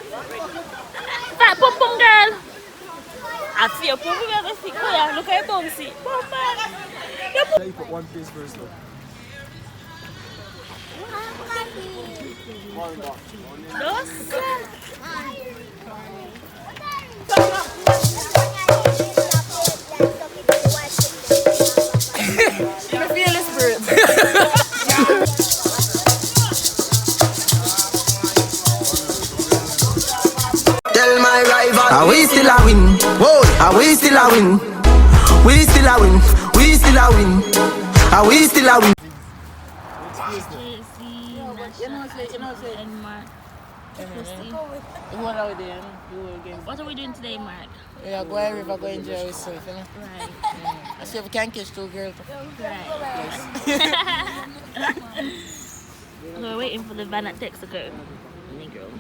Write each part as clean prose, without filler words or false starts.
Fat pum pum girl. I see your pum pum girl. Look at your bouncy. Pum pum. You put one piece first though. Dos. You feel the spirit. Tell my rival, are we still a win? Whoa, are we still a win? We still a win. We still a win. Are we still a win? What are we doing today, Mark? We are going river, go enjoy ourselves, you know? Right. I see if we can catch 2 girls. Right. So we're waiting for the van at Texaco. Negro.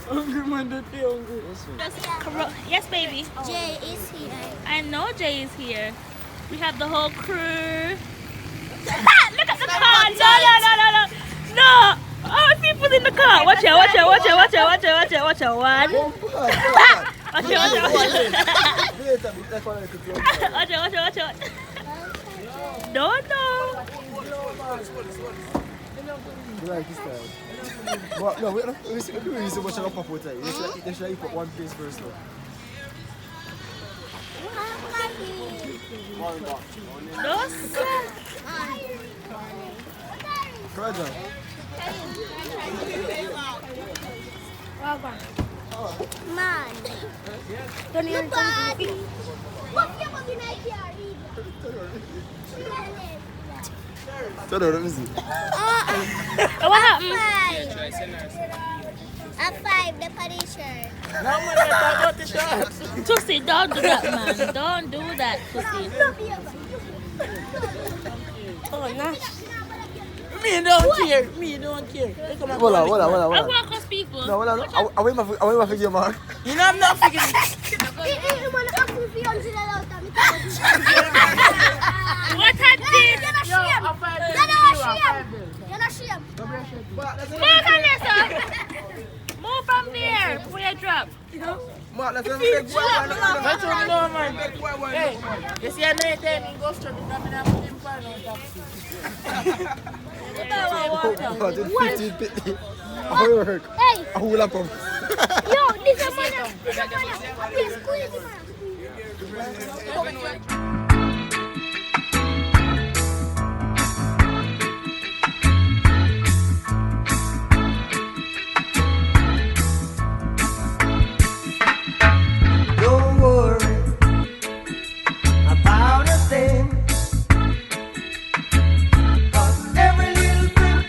Hungry man, they feel hungry. Yes, baby. Jay is here. I know Jay is here. We have the whole crew. Look at the car! No! No! Oh, people in the car! Watch out! Watch out! Watch out! Watch out! Watch out! Watch out! Watch out! One. Watch out! Watch out! Watch out! No! You like this style? But no, we don't use so much of a pop out there. You should put one piece first though. Dos. Fragile. Man. Nobody. What you going to Turn around, let me see. What happened? A 5, the Punisher. No, man, talk about the shots. Tussie, don't do that, man. Don't do that, Tussie. Oh, nice. Me don't care. Me don't care. Hold on. I walk across people. No, hold on. I wait my figure, Mark. You know I'm not figuring it. What I did? Move from there, sir. Move from there before you drop. Mark, let's have a That's what you know, man. Hey, you see a night time in Ghost Truck, you're coming up with him for no 15 I will work. Hey, I will have come. yo, this is man. Please, squeeze him. Don't worry about a thing. 'Cause every little thing.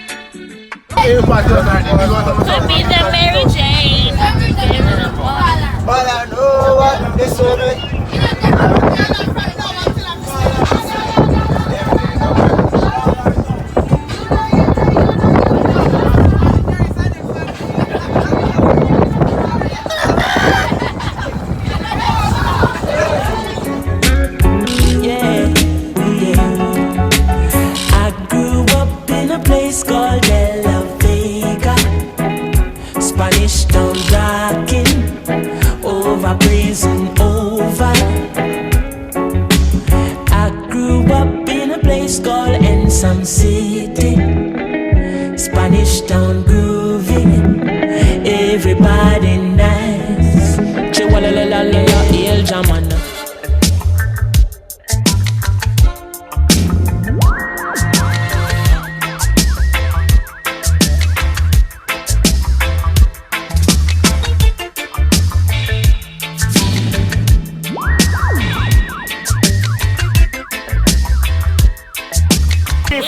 Could be the Mary Jane. But I know what this will be. I grew up in a place called De La Vega, Spanish Town rocking, over prison over. I grew up in a place called Ensom City, Spanish Town grooving, everybody nice. Chihuahua, El Jamana.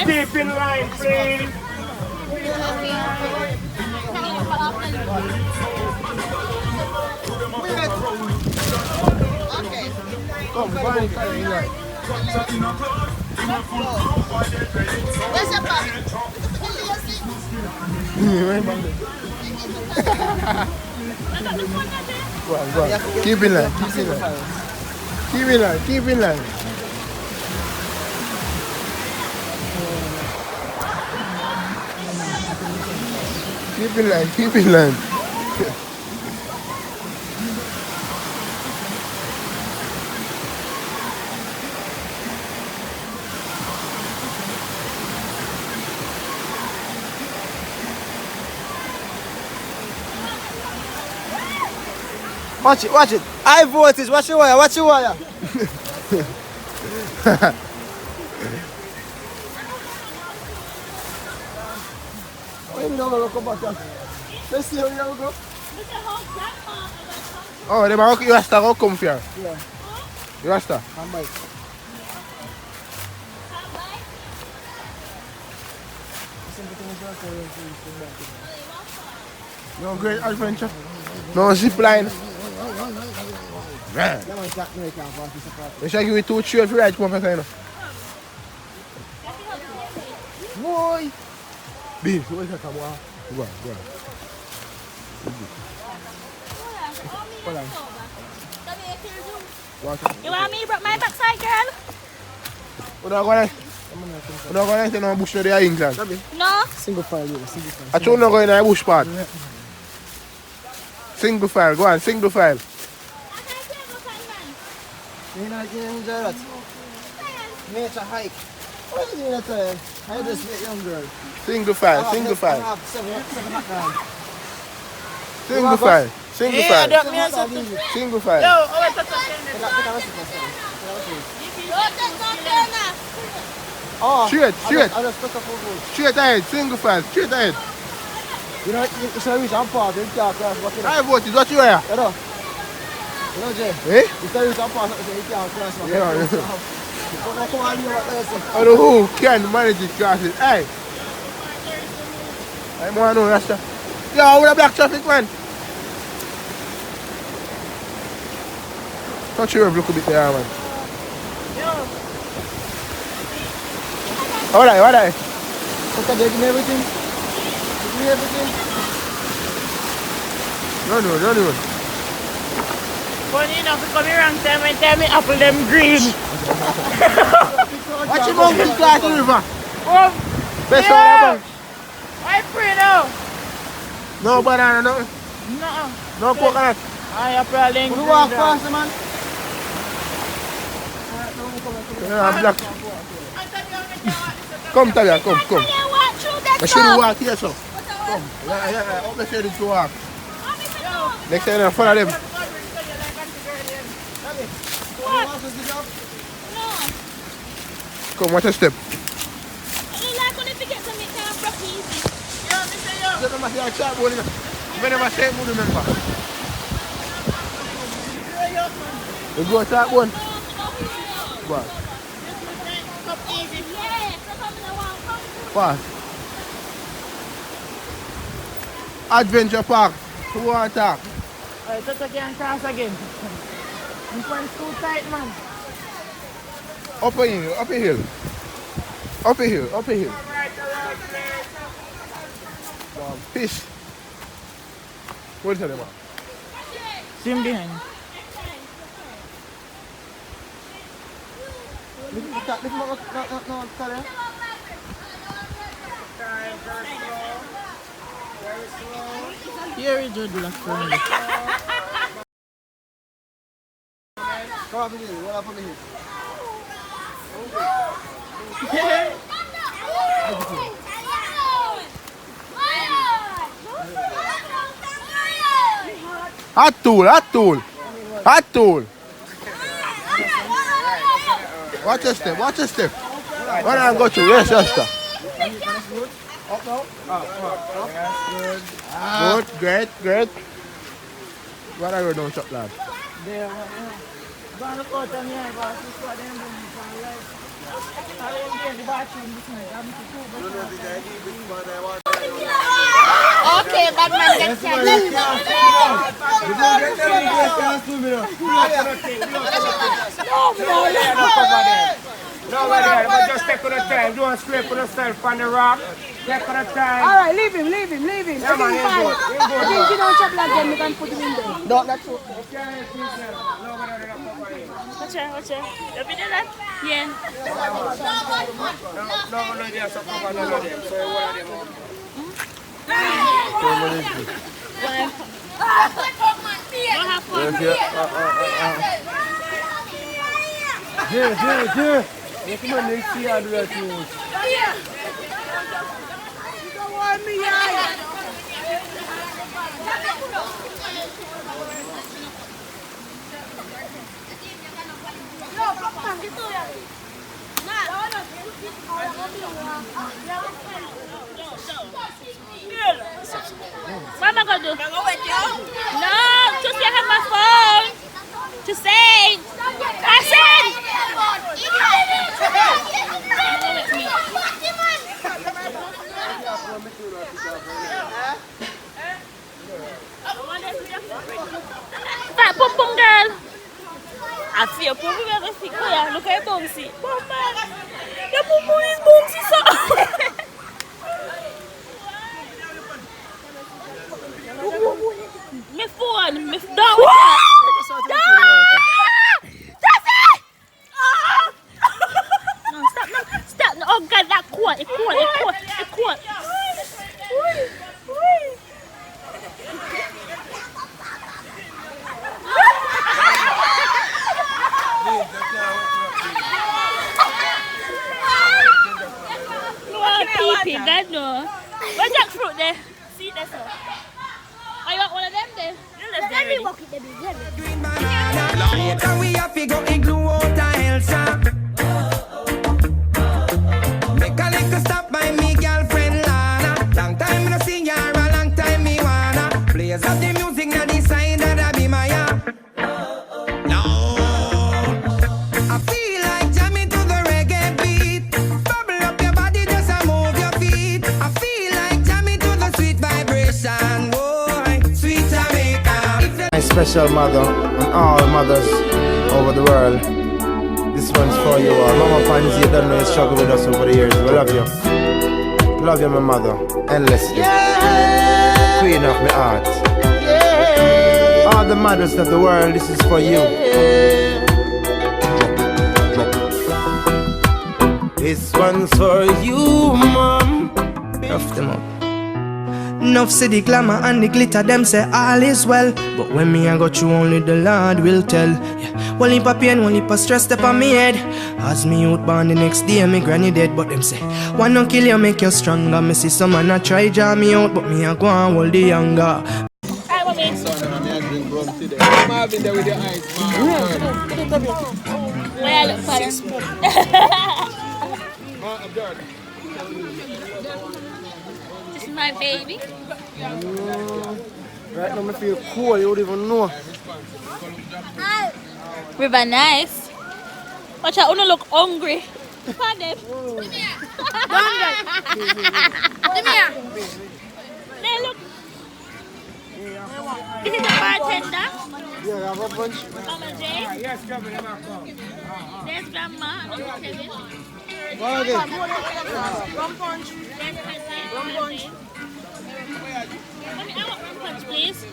Keep in line, please. Come, fine, yeah. Where's your pop? Go on. Keep in line. Keep in line. Keep in line, keep in line. Watch it, watch it. High voltage, watch your wire, watch your wire. Why you don't come back here? Let's see how you go. Look at how black mark of the top. Oh, they might you Rasta go come here. Yeah. You Rasta. I'm bike. No great adventure. No zip line. That one can't make it off this apart. They shall give you 2 straight for ride come up here. Boy! Bean, so where's that come on? Go on, go on. Hold on. You want me to break my backside, girl? We're not going to no bush in England. No. Single file, yeah, single file. I told you not going to bush part. Single file, go on, single file. You know, you enjoy that? Nature hike. What are you doing that? I just met young girl. Single file, single file. I have seven hot down. Single file, single Yeah, file. that means something. Single Yo, file. oh, wait, that's Oh, Straight, straight. I just stuck up for good. Straight ahead, single file, straight ahead. You know, you should reach and pass, you can't cross what you know. I vote is what you are. You know? You know, Jay? Eh? You should reach and pass, you can't cross what you Yeah, know. yeah. Come on, you know what they say. I don't know who can manage it crosses. Hey! I want to know, Rasta. Yo, with a black traffic, man. Touch your look a bit there, man. Alright, alright. Okay, they give me everything. Give me everything. Don't know. funny enough to come here and tell me apple them green. Watch him out, this glass river. Oh, Best yeah. one, I pray now. no banana, no. No. No coconut. I probably You walk fast, man. Yeah, black. Come, Talia, come. I should walk here, so. Come. Yeah. How much you to walk? Next time, follow them. Come, watch a step. You go to that one. What? What? Adventure Park. Who want to talk? Alright, so I can cross again. I'm going too tight, man. Up a hill, up a hill. Up a hill, up a hill. Fish. What is that about? See him behind. Here is your black friend. Come up here, what up on the hill? Hot tool. Watch a step. What I go to? Yes, sister. Good, great. What are you doing, chop lad? There, gonna look out on here, but this is what they're doing. I'll get the bathroom this night. I'm Okay, Batman gets No, but just take on the time. Don't scrape on yourself on the rock. Take on the time. Alright, leave him. Yeah, man, he'll go. I think you don't chop like them, you can put him in there. No, that's all. Watch out. You been there? Yeah. No, there's a cover none of them. So one of them. Permanently. Here. You come on, let's see how do that thing. What am I gonna do? No, to say I have my phone. To say. I said. Fat pum pum girl. I see your pum pum girl. Look at Bouncy. Pum pum. Your pum pum is Bouncy so. My phone, my dog. No, stop, no, stop. No, oh God, that quart, it quart. Pee, God no. Where's that fruit there? See, that's all. Oh, you want one of them then? Let me walk it, baby. Can we have to go igloo out of Elsa? Make a little stop by me girlfriend Lana. Long time no see her, a long time me wanna. Players of the music now decide that I be my No. I feel like jamming to the reggae beat. Bubble up your body, just a move your feet. I feel like jamming to the sweet vibration. Boy, sweet Jamaica. My special mother and all mothers over the world. This one's for you all. Mama finds you don't know you struggle with us over the years. We love you. Love you, my mother. Endlessly. Queen of my heart. All the mothers of the world, this is for you. This one's for you, mom. Rough them up. Enough say the glamour and the glitter, them say all is well. But when me I go through, only the Lord will tell. Yeah. One heap of pain, one heap of stress step on me head. As me out born the next day, me granny dead. But them say, one no kill you, make you stronger. Me see some man a try jar me out, but me I go and hold the younger. Hi, mommy. I'm having there with your eyes, man. Where I look for This is my baby. Right now, I feel cool. You don't even know. River nice. Watch out, you look hungry. Pardon. They look. This is a bartender. Yeah, I have a bunch. Mama Jay. Yes, come in. There's grandma. Uncle Kevin. Okay. There's cousin. Mommy, I want rum punch, please.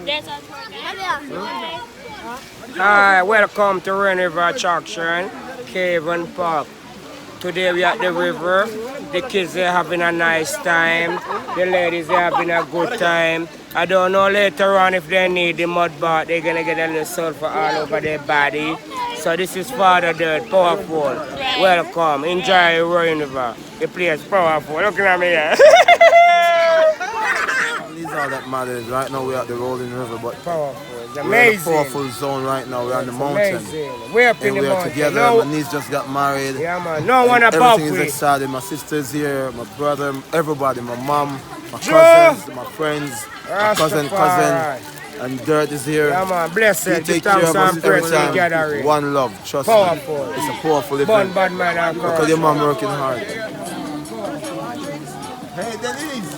There's a Hi, welcome to Rain River Attraction, Cave and Park. Today we at the river. The kids are having a nice time. The ladies are having a good time. I don't know later on if they need the mud bath, they're gonna get a little sulfur all over their body. So this is Father Dirt, powerful. Welcome, enjoy Rain River. The place powerful. Looking at me here. These are that matters. Right now we're at the rolling river, but Powerful. It's we're in a amazing. powerful zone right now. We're on the mountain. Amazing. We're up in And the we are mountain. together. No, My niece just got married. yeah, man. No one And above everything is we. exciting. My sister's here, my brother, everybody, my mom, my Joe. cousins, my friends, my cousin, Rastafari. and Dirt is here. Yeah, man. Blessed. We Give take care thanks of and us every praise in time. gathering. One love, trust Powerful. me. It's a powerful Bun event. bad man and Look cross. at your mom working hard. Hey, Denise.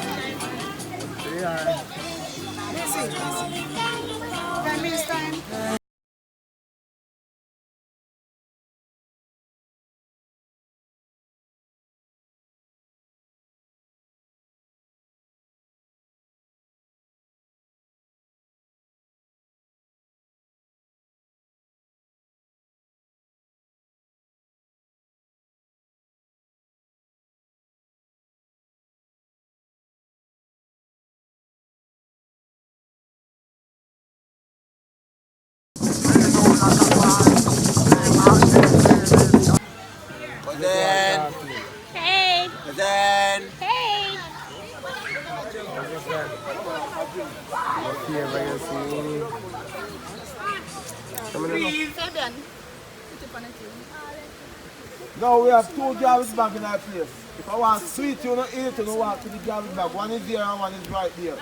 Now we have two garbage bags in our place. If I want sweet, you don't eat, you don't walk to the garbage bag. One is there and one is right there.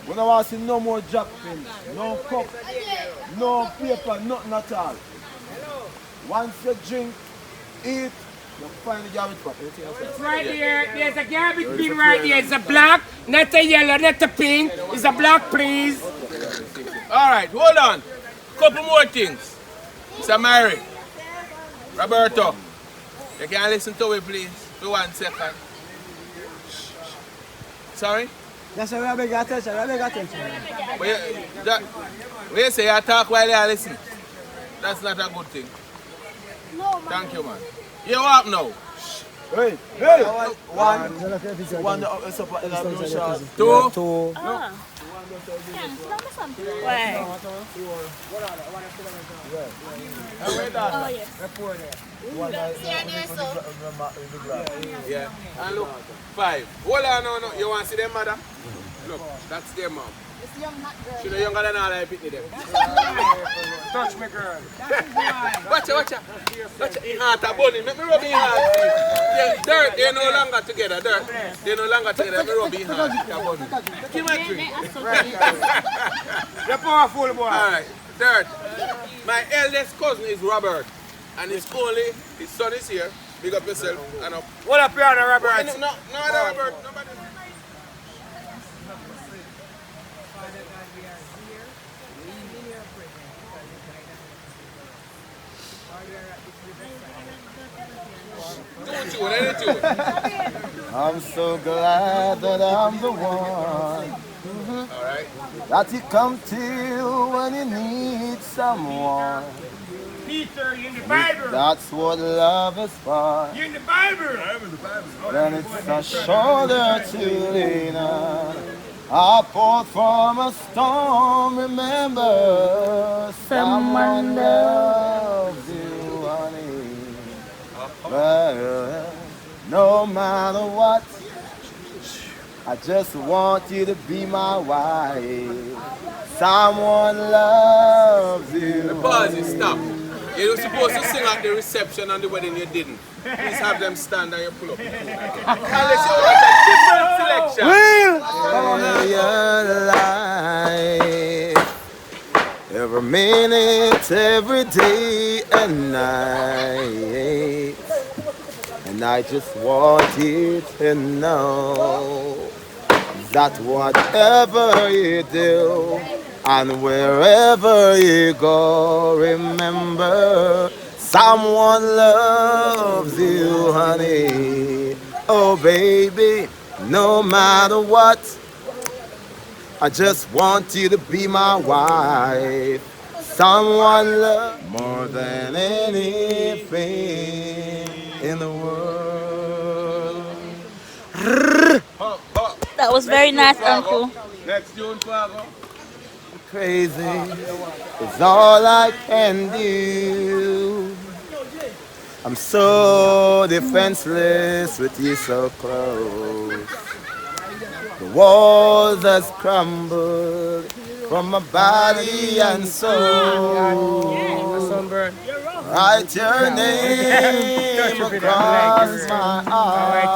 We don't want to see no more jack pins, no cup, no paper, nothing at all. Once you drink, eat, you find the garbage bag. It's right here. There's a garbage bin right here. It's a black, not a yellow, not a pink. It's a black, please. Alright, hold on. Couple more things. Mr. Mary, Roberto, you can listen to me, please, for 1 second. Sorry? That's why I beg attention. When you say you talk while you listen, that's not a good thing. No, man. Thank you, man. You walk now. Hey! One, Two. Ah. Why? Oh, yes. Yeah. And look, 5. Hold on, no. You want to see them, mother? Look, that's their mom. She's younger than all I picked them. Touch me, girl. Watch it. In heart, a bunny. Make me rub in heart. Yeah, Dirt, they're no longer together. They're no longer together. Let me rub in heart. A bunny. Give me a drink. You're powerful, boy. Alright, Dirt. My eldest cousin is Robert. And his son is here. Big up yourself. And up. What up, your honor, Robert? No, Robert. Nobody. I'm so glad that I'm the one Alright. that you come to when you need someone. Peter, you in the Bible. That's what love is for. You in the Bible. Then it's a shoulder to lean on. A port from a storm. Remember, someone loves you, honey. But no matter what, I just want you to be my wife. Someone loves you. Pause it, stop. You were supposed to sing at the reception and the wedding, you didn't. Please have them stand and you pull up. Unless you want a different selection. Your life, every minute, every day and night. And I just want you to know that whatever you do and wherever you go, remember, someone loves you, honey. Oh, baby, no matter what, I just want you to be my wife. Someone loves more than anything in the world. That was very nice, Uncle. Next tune, Fargo. Crazy is all I can do. I'm so defenseless with you so close. The walls has crumbled from my body and soul. Write your name across my eyes.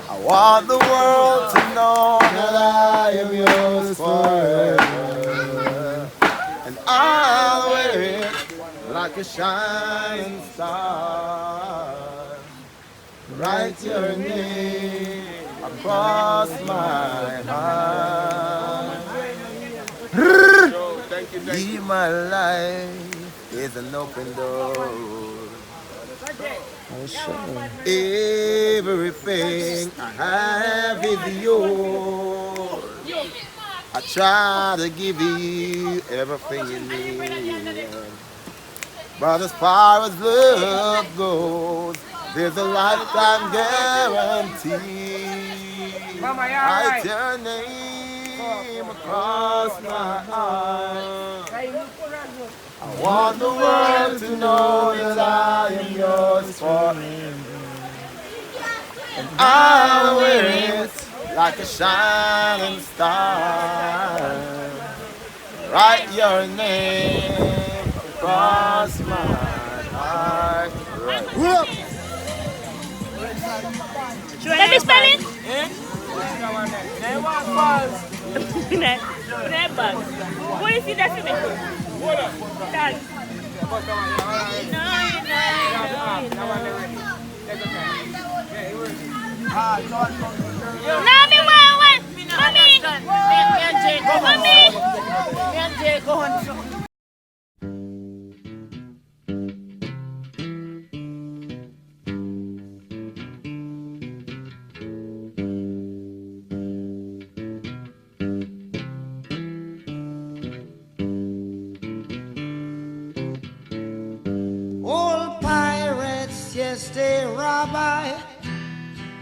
I want the world to know that I am yours forever, and I'll wear it like a shining star. Write your name across my heart. Be my life is an open door. Everything I have is yours. I try to give you everything you need. But as far as love goes, there's a lifetime guarantee. Write your name across my heart. I want the world to know that I am yours forever, and I'll wear it like a shining star. Write your name across my heart. Let me spell it. Never. What is it that's in it? Thanks. No, me want. Mommy. Old pirates, yes, they rabbi,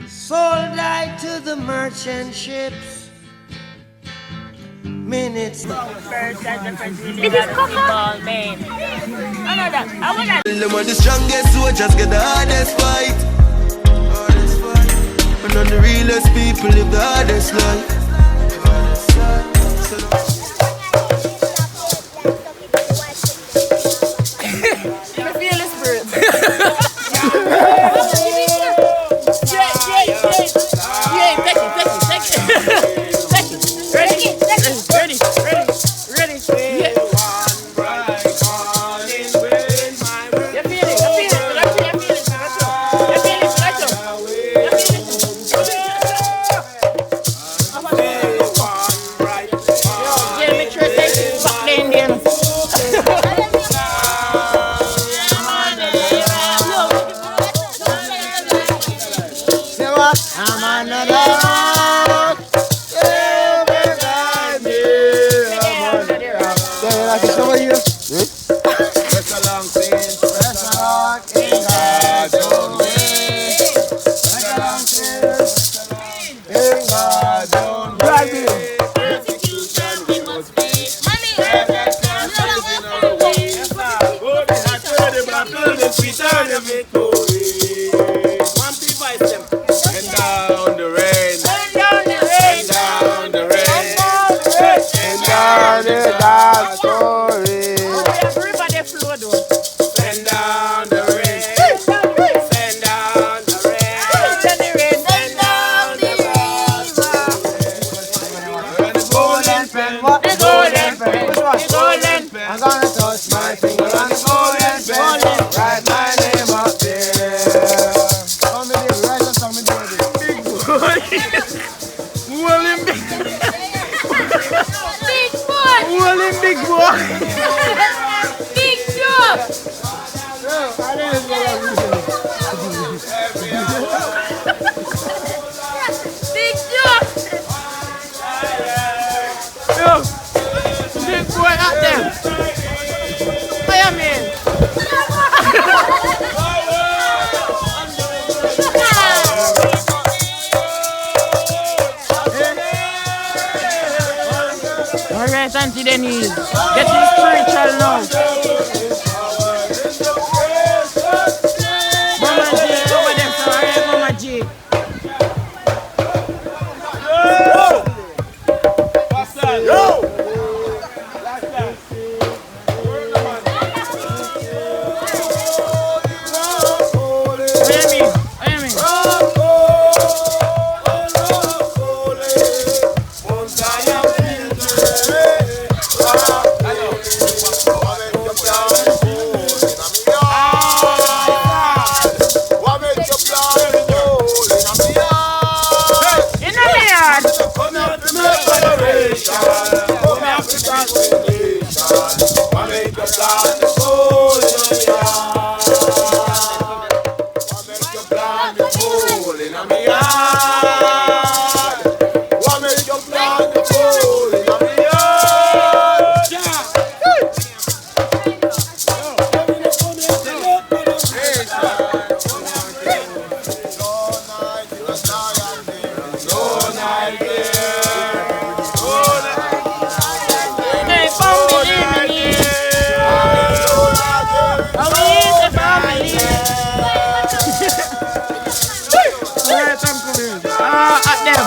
sold I to the merchant ships. Minutes. This is Coco. Man. Another. I wanna. Them are the strongest soldiers get the hardest fight. And on the realest people live the hardest life. Alright, Auntie Denise, getting spiritual now. Mama G, over there, so alright, Mama G. At them.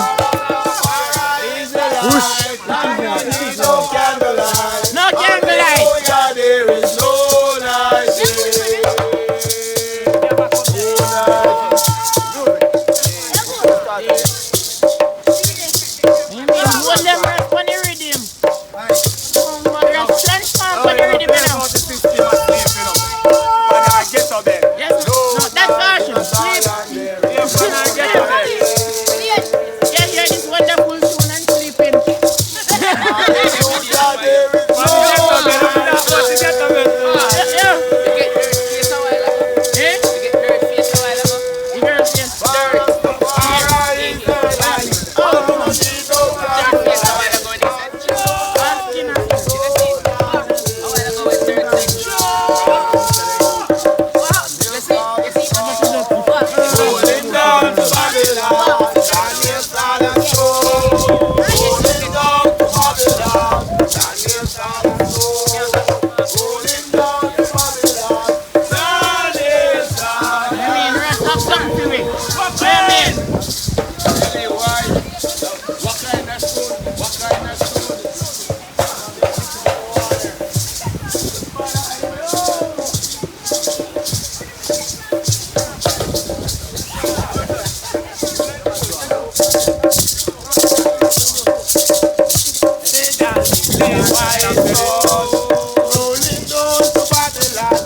white gold. Rolling down to Babylon,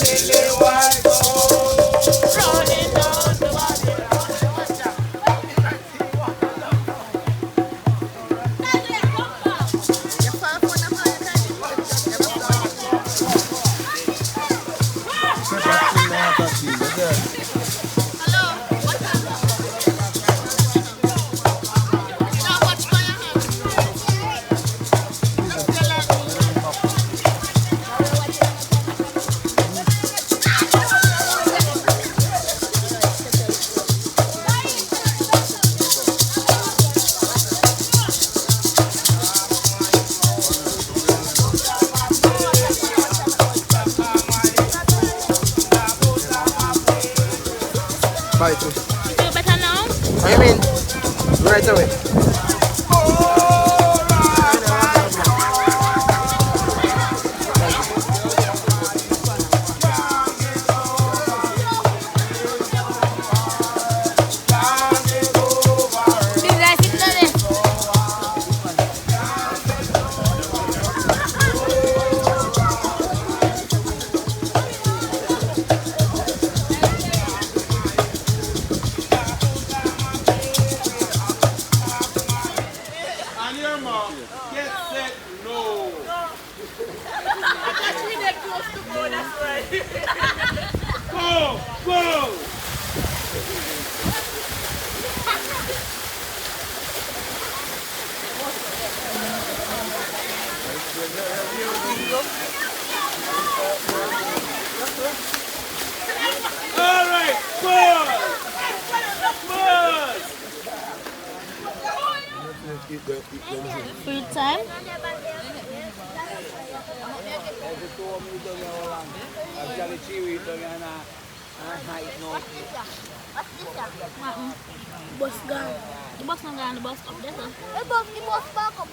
lily white gold. Rolling down to Bye too. Feel better now? What you mean? Right away. And your mom, get set, no. Go, go. All right, pause. Food time? Bus gone. The bus not gone, the bus up there. The bus back up.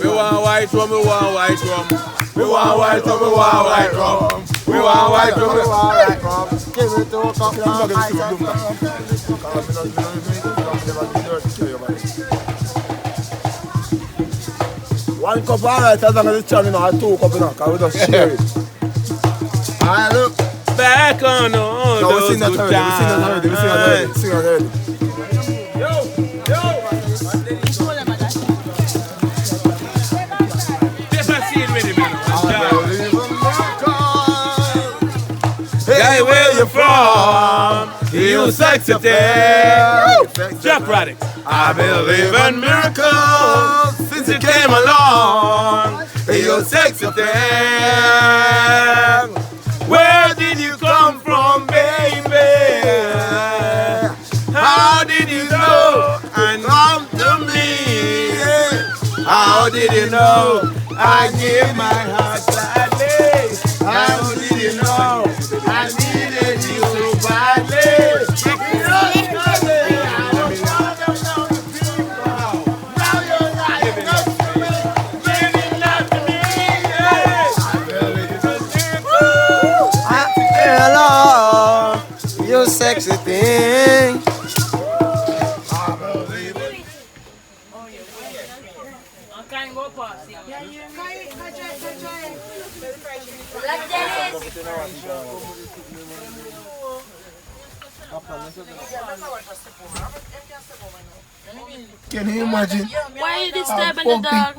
We want white rum, we want white rum. We want white rum, we want white rum. We want white rum, we want white rum. Give it to a cup of ice. One cup, alright, as long as it's churning out, 2 cups, because we just share it. Alright, look. Back on those good times. We sing that already. Paper seed with him. sexy thing. Jeff Raddick. I believe in miracles since you came along. You sexy thing. Where did you come from, baby? How did you know and come to me? How did you know I gave my heart gladly? How did you know I needed you so badly? Now you're lying next to me, giving love to me. Hello, you sexy thing. Can you imagine? Why are you disturbing the dog?